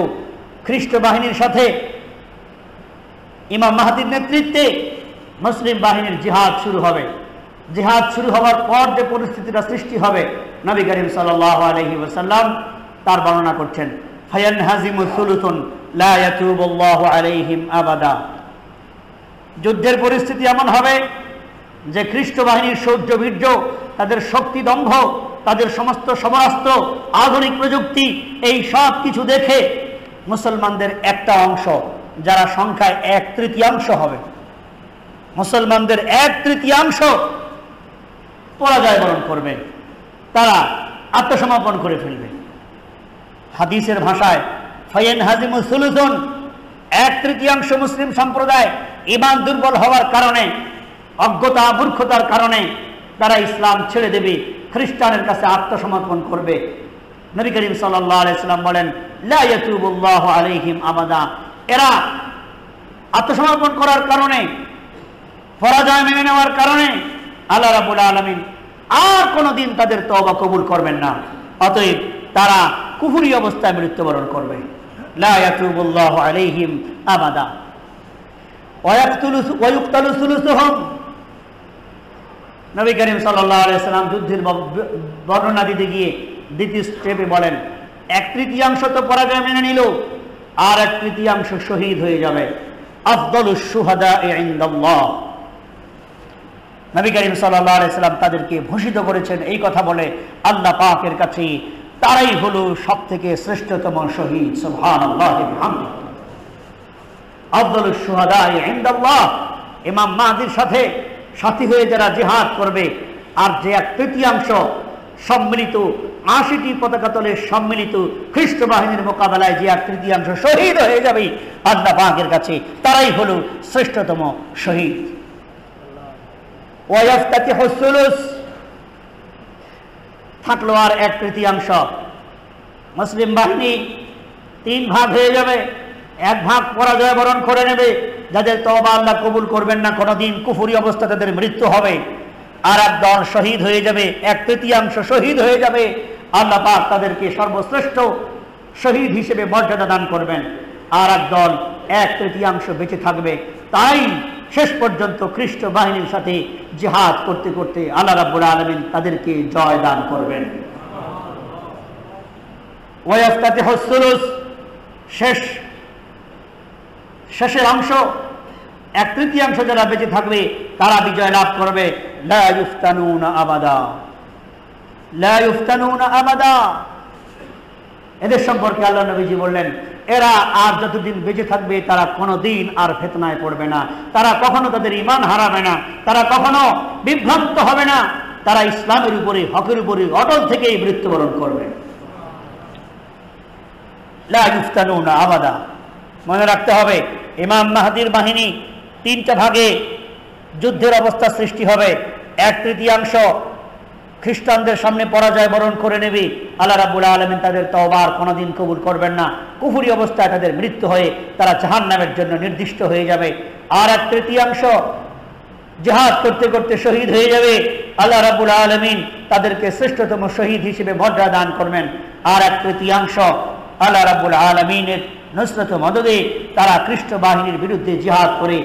খ্রিস্ট বাহিনীর সাথে ইমাম মাহদীর নেতৃত্বে মুসলিম বাহিনীর জিহাদ শুরু হবে। জিহাদ শুরু হওয়ার পর যে পরিস্থিতিটা সৃষ্টি হবে নবী করিম সাল্লাল্লাহু আলাইহি ওয়াসাল্লাম তার বর্ণনা করছেন। ফায়ানহাজিমু সুলুসুন লা ইয়াতুবুল্লাহু আলাইহিম আবাদা। যুদ্ধের পরিস্থিতি এমন হবে যে খ্রিস্ট বাহিনীর শৌর্য বীর্য, তাদের শক্তি দম্ভ, তাদের সমস্ত সমরাস্ত্র, আধুনিক প্রযুক্তি, এই সব কিছু দেখে মুসলমানদের একটা অংশ, যারা সংখ্যায় 1/3 হবে, মুসলমানদের 1/3 পরাজয় বরণ করবে, তারা আত্মসমর্পণ করে ফেলবে। হাদিসের ভাষায় ফায়ানহাজিমু সুলুসুন, 1/3 মুসলিম সম্প্রদায় ঈমান দুর্বল হওয়ার কারণে, অজ্ঞতা মূর্খতার কারণে তারা ইসলাম ছেড়ে দেবে, খ্রিস্টানের কাছে আত্মসমর্পণ করবে। নবী করিম সাল্লাল্লাহু আলাইহি সাল্লাম বলেন লা ইয়াতুবুল্লাহু আলাইহিম আবাদা। এরা আত্মসমর্পণ করার কারণে, পরাজয় মেনে নেওয়ার কারণে আল্লাহ রাব্বুল আলামিন আর কোনোদিন তাদের তওবা কবুল করবেন না। অতএব তারা কুফরি অবস্থায় মৃত্যুবরণ করবে। লা ইয়াতুবুল্লাহু আলাইহিম আবাদা ওয়া ইউকতালু সুলুসুহুম। নবী করিম সাল্লাল্লাহু আলাইহি সাল্লাম যুদ্ধের বর্ণনা দিতে গিয়ে দ্বিতীয় স্টেপে বলেন 1/3 তো পরাজয় মেনে নিল, আর 1/3 শহীদ হয়ে যাবে। আফদালুশ শুহাদাই ইনদাল্লাহ। নবী করিম সাল্লাল্লাহু আলাইহি সাল্লাম তাদেরকে ভূষিত করেছেন এই কথা বলে, আল্লাহ পাকের কাছে তারাই হলো সবথেকে শ্রেষ্ঠতম শহীদ। সুবহানাল্লাহি ওয়া বিহামদিহি। আফদালুশ শুহাদাই ইনদাল্লাহ। ইমাম মাহদির সাথে সাথী হয়ে যারা জিহাদ করবে, আর যে 1/3 সম্মিলিত 80টি পতাকা তলে সম্মিলিত খ্রিস্ট বাহিনীর মোকাবেলায় যে 1/3 শহীদ হয়ে যাবে আল্লাহ পাকের কাছে, তারাই হলো শ্রেষ্ঠতম শহীদ। ওয়াইফতাতিহু সুলুস। থাকলো আর 1/3। মুসলিম বাহিনী 3 ভাগ হয়ে যাবে। 1 ভাগ পরাজয় বরণ করে নেবে, যাদের তওবা আল্লাহ কবুল করবেন না, কোনোদিন কুফরি অবস্থা তাদের মৃত্যু হবে। আর এক দল শহীদ হয়ে যাবে, 1/3 শহীদ হয়ে যাবে। আল্লাহ পাক তাদেরকে সর্বশ্রেষ্ঠ শহীদ হিসেবে মর্যাদা দান করবেন। আর এক দল 1/3 বেঁচে থাকবে, তাই শেষ পর্যন্ত খ্রিস্ট বাহিনীর সাথে জিহাদ করতে করতে আল্লাহ রাব্বুল আলামিন তাদেরকে জয় দান করবেন। ওয়াইফতাতিহু সুলুস। শেষের অংশ 1/3 যারা বেঁচে থাকবে তারা বিজয় লাভ করবে। লা ইফতানুনা আবাদা, লা ইফতানুনা আবাদা। এদের সম্পর্কে আল্লাহ নবীজি বললেন, এরা আর যতদিন বেঁচে থাকবে তারা কোনোদিন আর ফিতনায় পড়বে না, তারা কখনো তাদের ঈমান হারাবে না, তারা কখনো বিভ্রান্ত হবে না, তারা ইসলামের উপরে, হকের উপরে অটল থেকেই মৃত্যুবরণ করবে। লা ইফতানুনা আবাদা। মনে রাখতে হবে, ইমাম মাহদির বাহিনী 3টা ভাগে যুদ্ধের অবস্থা সৃষ্টি হবে। 1/3 খ্রিস্টানদের সামনে পরাজয় বরণ করে নেবে। আল্লাহ রাব্বুল আলামিন তাদের তওবা আর কোনোদিন কবুল করবেন না। কুফরি অবস্থায় তাদের মৃত্যু হয়ে তারা জাহান্নামের জন্য নির্দিষ্ট হয়ে যাবে। আর 1/3 জিহাদ করতে করতে শহীদ হয়ে যাবে। আল্লাহ রাব্বুল আলামিন তাদেরকে শ্রেষ্ঠতম শহীদ হিসেবে মর্যাদা দান করবেন। আর 1/3 আল্লাহ রাব্বুল আলামিনের নুসরত মদদে তারা খ্রিস্ট বাহিনীর বিরুদ্ধে জিহাদ করে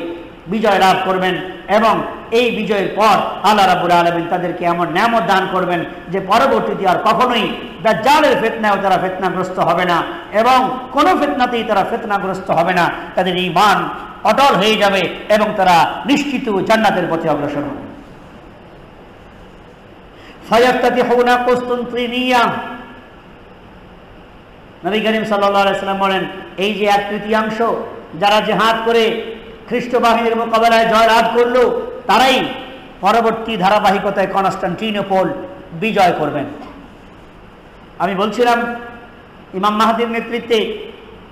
বিজয় লাভ করবেন। এবং এই বিজয়ের পর আল্লাহ রাব্বুল আলামিন তাদেরকে এমন নিয়ামত দান করবেন যে পরবর্তীতে আর কখনোই দাজ্জালের ফিতনায় তারা ফিতনাগ্রস্ত হবে না, এবং কোনো ফিতনাতেই তারা ফিতনাগ্রস্ত হবে না। তাদের ঈমান অটল হয়ে যাবে এবং তারা নিশ্চিত জান্নাতের পথে অগ্রসর হবে। ফায়াফতাতিহুনা কুসতুনতিনিয়া। নবী করিম সাল্লাল্লাহু আলাইহি সাল্লাম বলেন, এই যে 1/3 যারা জিহাদ করে খ্রিস্ট বাহিনীর মোকাবেলায় জয়লাভ করলো, তারাই পরবর্তী ধারাবাহিকতায় কনস্টান্টিনোপল বিজয় করবেন। আমি বলছিলাম ইমাম মাহদির নেতৃত্বে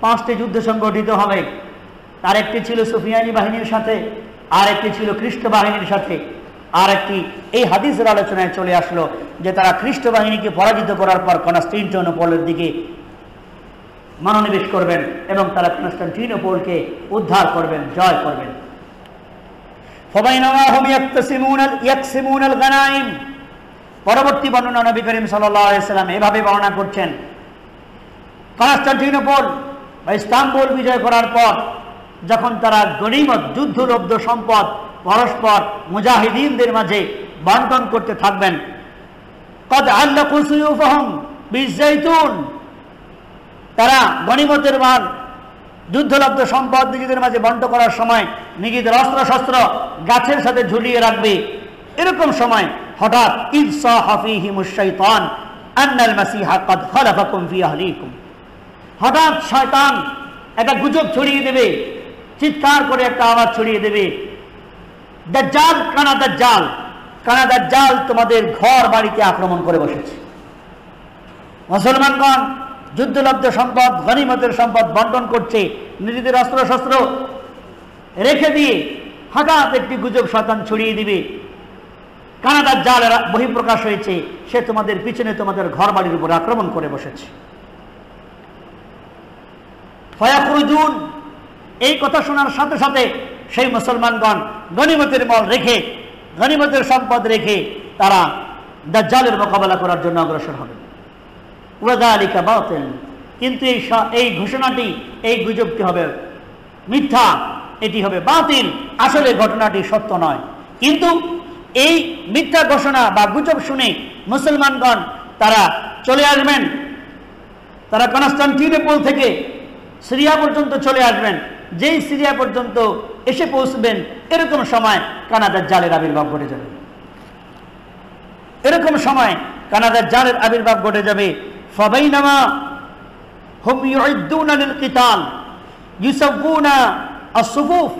5টি যুদ্ধ সংগঠিত হবে। তার একটি ছিল সুফিয়ানি বাহিনীর সাথে, আর একটি ছিল খ্রিস্ট বাহিনীর সাথে, আর একটি এই হাদিসের আলোচনায় চলে আসলো যে তারা খ্রিস্ট বাহিনীকে পরাজিত করার পর কনস্টান্টিনোপলের দিকে মনোনিবেশ করবেন এবং তারা কনস্টান্টিনোপলকে উদ্ধার করবেন, জয় করবেন। ফাবাইনাহুম ইয়াকসিমুনাল গানাইম। পরবর্তী বর্ণনা নবী করিম সাল্লাল্লাহু আলাইহি সাল্লাম এভাবে বর্ণনা করছেন, কনস্টান্টিনোপল বা ইস্তাম্বুল বিজয় করার পর যখন তারা গনিমত যুদ্ধলব্ধ সম্পদ পরস্পর মুজাহিদিনদের মাঝে বন্টন করতে থাকবেন, কদ আল্লাকু সুয়ুফাহুম বিজাইতুন। তারা গনিমতের মাল, যুদ্ধলব্ধ সম্পদ নিজেদের মাঝে বন্টন করার সময় নিজেদের অস্ত্র শস্ত্র গাছের সাথে ঝুলিয়ে রাখবে। এরকম সময় হঠাৎ হঠাৎ শয়তান একটা গুজব ছড়িয়ে দেবে, চিৎকার করে একটা আওয়াজ ছড়িয়ে দেবে, দাজ্জাল, কানা দাজ্জাল, কানা দাজ্জাল তোমাদের ঘর বাড়িতে আক্রমণ করে বসেছে। মুসলমানগণ যুদ্ধলব্ধ সম্পদ, গনিমতের সম্পদ বন্টন করছে, নিজেদের অস্ত্র শস্ত্র রেখে দিয়ে হঠাৎ একটি গুজব শয়তান ছড়িয়ে দিবে, কানা দাজ্জালের বহিঃপ্রকাশ হয়েছে, সে তোমাদের পিছনে তোমাদের ঘর বাড়ির উপর আক্রমণ করে বসেছে। ফায়াখরুজুন, এই কথা শোনার সাথে সাথে সেই মুসলমানগণ গনিমতের মাল রেখে, গনিমতের সম্পদ রেখে তারা দাজ্জালের মোকাবেলা করার জন্য অগ্রসর হবে। ওয়াযালিকা বাতিল, কিন্তু এই ঘোষণাটি, এই গুজবটি হবে মিথ্যা, এটি হবে বাতিল, আসলে ঘটনাটি সত্য নয়। কিন্তু এই মিথ্যা ঘোষণা বা গুজব শুনে মুসলমানগণ তারা চলে আসবেন, তারা কনস্টান্টিনোপল থেকে সিরিয়া পর্যন্ত চলে আসবেন। যেই সিরিয়া পর্যন্ত এসে পৌঁছবেন এরকম সময় কানা দাজ্জালের আবির্ভাব ঘটে যাবে। এরকম সময় কানা দাজ্জালের আবির্ভাব ঘটে যাবে। ফাবাইনামা হুম ইউইদ্দুনা লিল কিতাল ইউসাউনা আস-সুফুফ,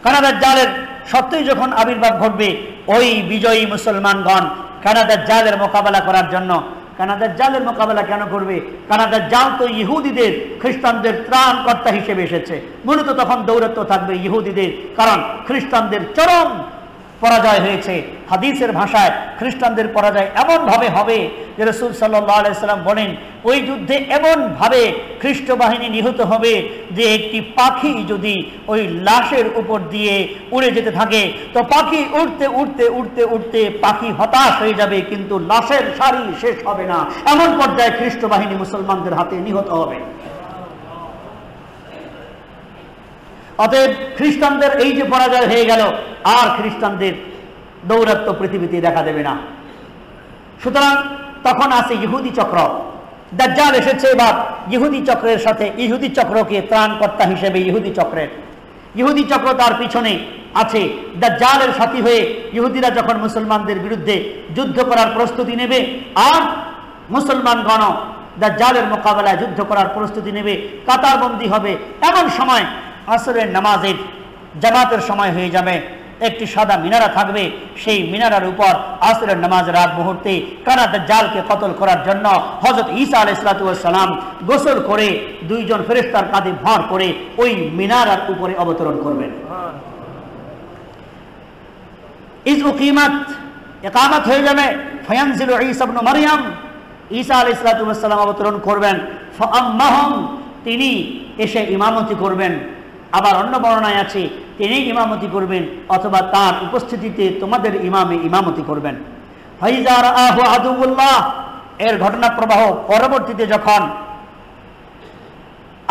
কানা দাজ্জালের সত্যই যখন আবির্ভাব ঘটবে, ওই বিজয়ী মুসলমানগণ কানা দাজ্জালের মোকাবেলা করার জন্য, কানা দাজ্জালের মোকাবেলা কেন করবে? কানা দাজ্জাল তো ইহুদিদের, খ্রিস্টানদের ত্রাণকর্তা হিসেবে এসেছে। মূলত তখন দৌরাত্ম্য থাকবে ইহুদিদের, কারণ খ্রিস্টানদের চরম পরাজয় হয়েছে। হাদিসের ভাষায় খ্রিস্টানদের পরাজয় এমন ভাবে হবে যে রাসূল সাল্লাল্লাহু আলাইহি সাল্লাম বলেন, ওই যুদ্ধে এমন ভাবে খ্রিস্ট বাহিনী নিহত হবে যে একটি পাখি যদি ওই লাশের উপর দিয়ে উড়ে যেতে থাকে তো পাখি উড়তে উড়তে উড়তে উড়তে পাখি হতাশ হয়ে যাবে, কিন্তু লাশের সারি শেষ হবে না। এমন পর্যায়ে খ্রিস্ট বাহিনী মুসলমানদের হাতে নিহত হবে। অতএব খ্রিস্টানদের এই যে পরাজয় হয়ে গেল, আর খ্রিস্টানদের দৌরাত্ম্য পৃথিবীতে দেখা দেবে না। সুতরাং তখন আছে ইহুদি চক্র, দাজ্জাল এসেছে এবার ইহুদি চক্রের সাথে, ইহুদি চক্রকে ত্রাণকর্তা হিসেবে ইহুদি চক্র তার পিছনে আছে। দাজ্জালের সাথী হয়ে ইহুদিরা যখন মুসলমানদের বিরুদ্ধে যুদ্ধ করার প্রস্তুতি নেবে, আর মুসলমানগণ দাজ্জালের মোকাবেলায় যুদ্ধ করার প্রস্তুতি নেবে, কাতারবন্দি হবে, এমন সময় আসরের নামাজের জামাতের সময় হয়ে যাবে। একটি সাদা মিনারা থাকবে, সেই মিনারার উপর আসরের নামাজের আগ মুহূর্তে কানা দাজ্জালকে কতল করার জন্য হযরত ঈসা আলাইহিস সালাতু ওয়াস সালাম গোসল করে দুইজন ফেরেশতার কাঁধে ভর করে ওই মিনারার উপরে অবতরণ করবেন। ইজ উকিমাত, ইকামত হয়ে যাবে। ফায়ানজিলু ঈসা ইবনে মারইয়াম, ঈসা আলাইহিস সালাতু ওয়াস সালাম অবতরণ করবেন। ফাআম্মাহুম, তিনি এসে ইমামতি করবেন। আবার অন্য বর্ণনায় আছে তিনি ইমামতি করবেন, অথবা তার উপস্থিতিতে তোমাদের ইমামে ইমামতি করবেন। ফাইজা রাআহু আদুউল্লাহ, এর ঘটনা প্রবাহ পরবর্তীতে যখন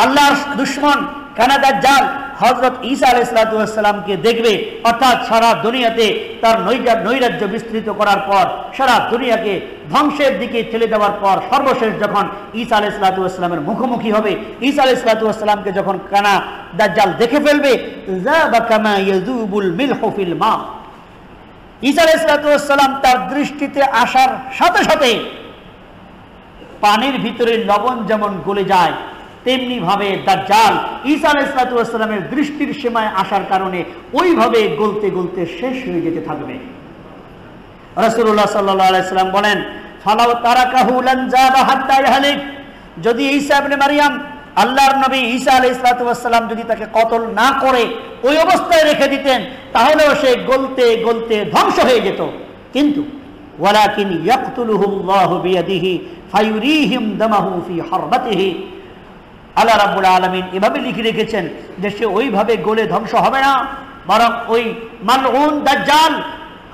আল্লাহর দুশমন কানা দাজ্জাল হযরত ঈসা আলাইহিস সালাতু ওয়াস সালামকে দেখবে, অর্থাৎ সারা দুনিয়াতে তার নৈরাজ্য বিস্তৃত করার পর, সারা দুনিয়াকে ধ্বংসের দিকে ঠেলে দেওয়ার পর, সর্বশেষ যখন ঈসা আলাইহিস সালাতু ওয়াস সালামের মুখোমুখি হবে, ঈসা আলাইহিস সালাতু ওয়াস সালামকে যখন কানা দাজ্জাল দেখে ফেলবে, যাবা কামা ইয়াযুবুল মিলহু ফিল মা, ঈসা আলাইহিস সালাতু ওয়াস সালাম তার দৃষ্টিতে আসার সাথে সাথে পানির ভিতরে লবণ যেমন গলে যায়, তেমনি ভাবে দাজ্জাল ঈসা আলাইহিস সালাতু ওয়াস সালামের দৃষ্টির সীমায় আসার কারণে ওইভাবে গলতে গলতে শেষ হয়ে যেতে থাকবে। রাসূলুল্লাহ সাল্লাল্লাহু আলাইহি সাল্লাম বলেন, ফালাউ তারাকাহু লান যাবা হাত্তা ইয়াহলিক, যদি ঈসা ইবনে মারইয়াম, আল্লাহর নবী ঈসা আলাইহিস সালাতু ওয়াস সালাম যদি তাকে কতল না করে ওই অবস্থায় রেখে দিতেন, তাহলেও সে গলতে গলতে ধ্বংস হয়ে যেত। কিন্তু ওয়ালাকিন ইয়াকতুলুহুল্লাহু বিয়াদিহি ফায়ুরিহিম দামাহু ফি হারবাতিহি, আল্লাহ রাব্বুল আলামিন এভাবে লিখে রেখেছেন যে সে ওইভাবে গলে ধ্বংস হবে না, বরং ওই মালউন দাজ্জাল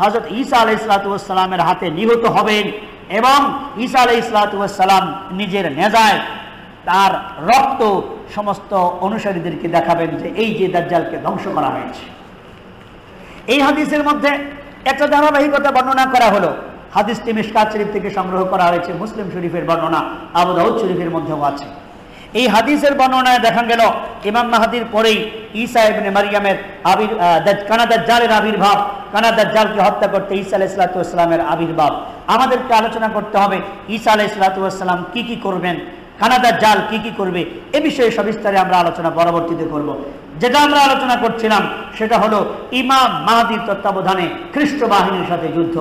হযরত ঈসা আলাইহিস সালাতু ওয়াস সালামের হাতে নিহত হবেন, এবং ঈসা আলাইহিস সালাতু ওয়াস সালাম নিজের নেজায় তার রক্ত সমস্ত অনুসারীদেরকে দেখাবেন যে এই যে দাজ্জালকে ধ্বংস করা হয়েছে। এই হাদিসের মধ্যে একটা ধারাবাহিকতা বর্ণনা করা হলো। হাদিসটি মিশকাত শরীফ থেকে সংগ্রহ করা হয়েছে, মুসলিম শরীফের বর্ণনা আবু দাউদ শরীফের মধ্যেও আছে। এই হাদিসের বর্ণনায় দেখা গেল ইমাম মাহদির পরেই ঈসা ইবনে মারিয়ামের কানা দাজ্জালের আবির্ভাব, কানা দাজ্জালকে হত্যা করতে ঈসা আলাইহিস সালাতু ওয়াস সালামের আবির্ভাব। আমাদেরকে আলোচনা করতে হবে ঈসা আলাইহিস সালাতু ওয়াস সালাম কি কি করবেন, কানা দাজ্জাল কি কি করবে, এ বিষয়ে সবিস্তারে আমরা আলোচনা পরবর্তীতে করব। যেটা আমরা আলোচনা করছিলাম সেটা হলো ইমাম মাহদির তত্ত্বাবধানে খ্রিস্ট বাহিনীর সাথে যুদ্ধ।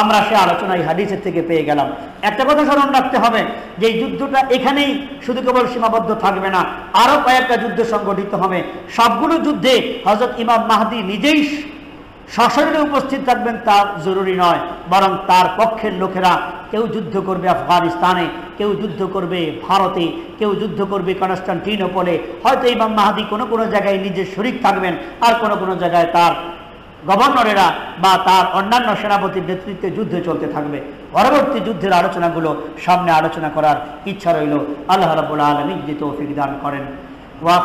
আমরা সে আলোচনা এই হাদিসের থেকে পেয়ে গেলাম। একটা কথা স্মরণ রাখতে হবে যে এই যুদ্ধটা এখানেই শুধু কেবল সীমাবদ্ধ থাকবে না, আরো কয়েকটা যুদ্ধ সংগঠিত হবে। সবগুলো যুদ্ধে হযরত ইমাম মাহদি নিজেই সশরীরে উপস্থিত থাকবেন তা জরুরি নয়, বরং তার পক্ষের লোকেরা কেউ যুদ্ধ করবে আফগানিস্তানে, কেউ যুদ্ধ করবে ভারতে, কেউ যুদ্ধ করবে কনস্টান্টিনোপলে। হয়তো ইমাম মাহদি কোনো কোনো জায়গায় নিজে শরীক থাকবেন, আর কোনো কোনো জায়গায় তার গভর্নরেরা বা তার অন্যান্য সেনাপতির নেতৃত্বে যুদ্ধ চলতে থাকবে। পরবর্তী যুদ্ধের আলোচনাগুলো সামনে আলোচনা করার ইচ্ছা রইল। আল্লাহ রাব্বুল আলামিন যে তৌফিক দান করেন। ওয়া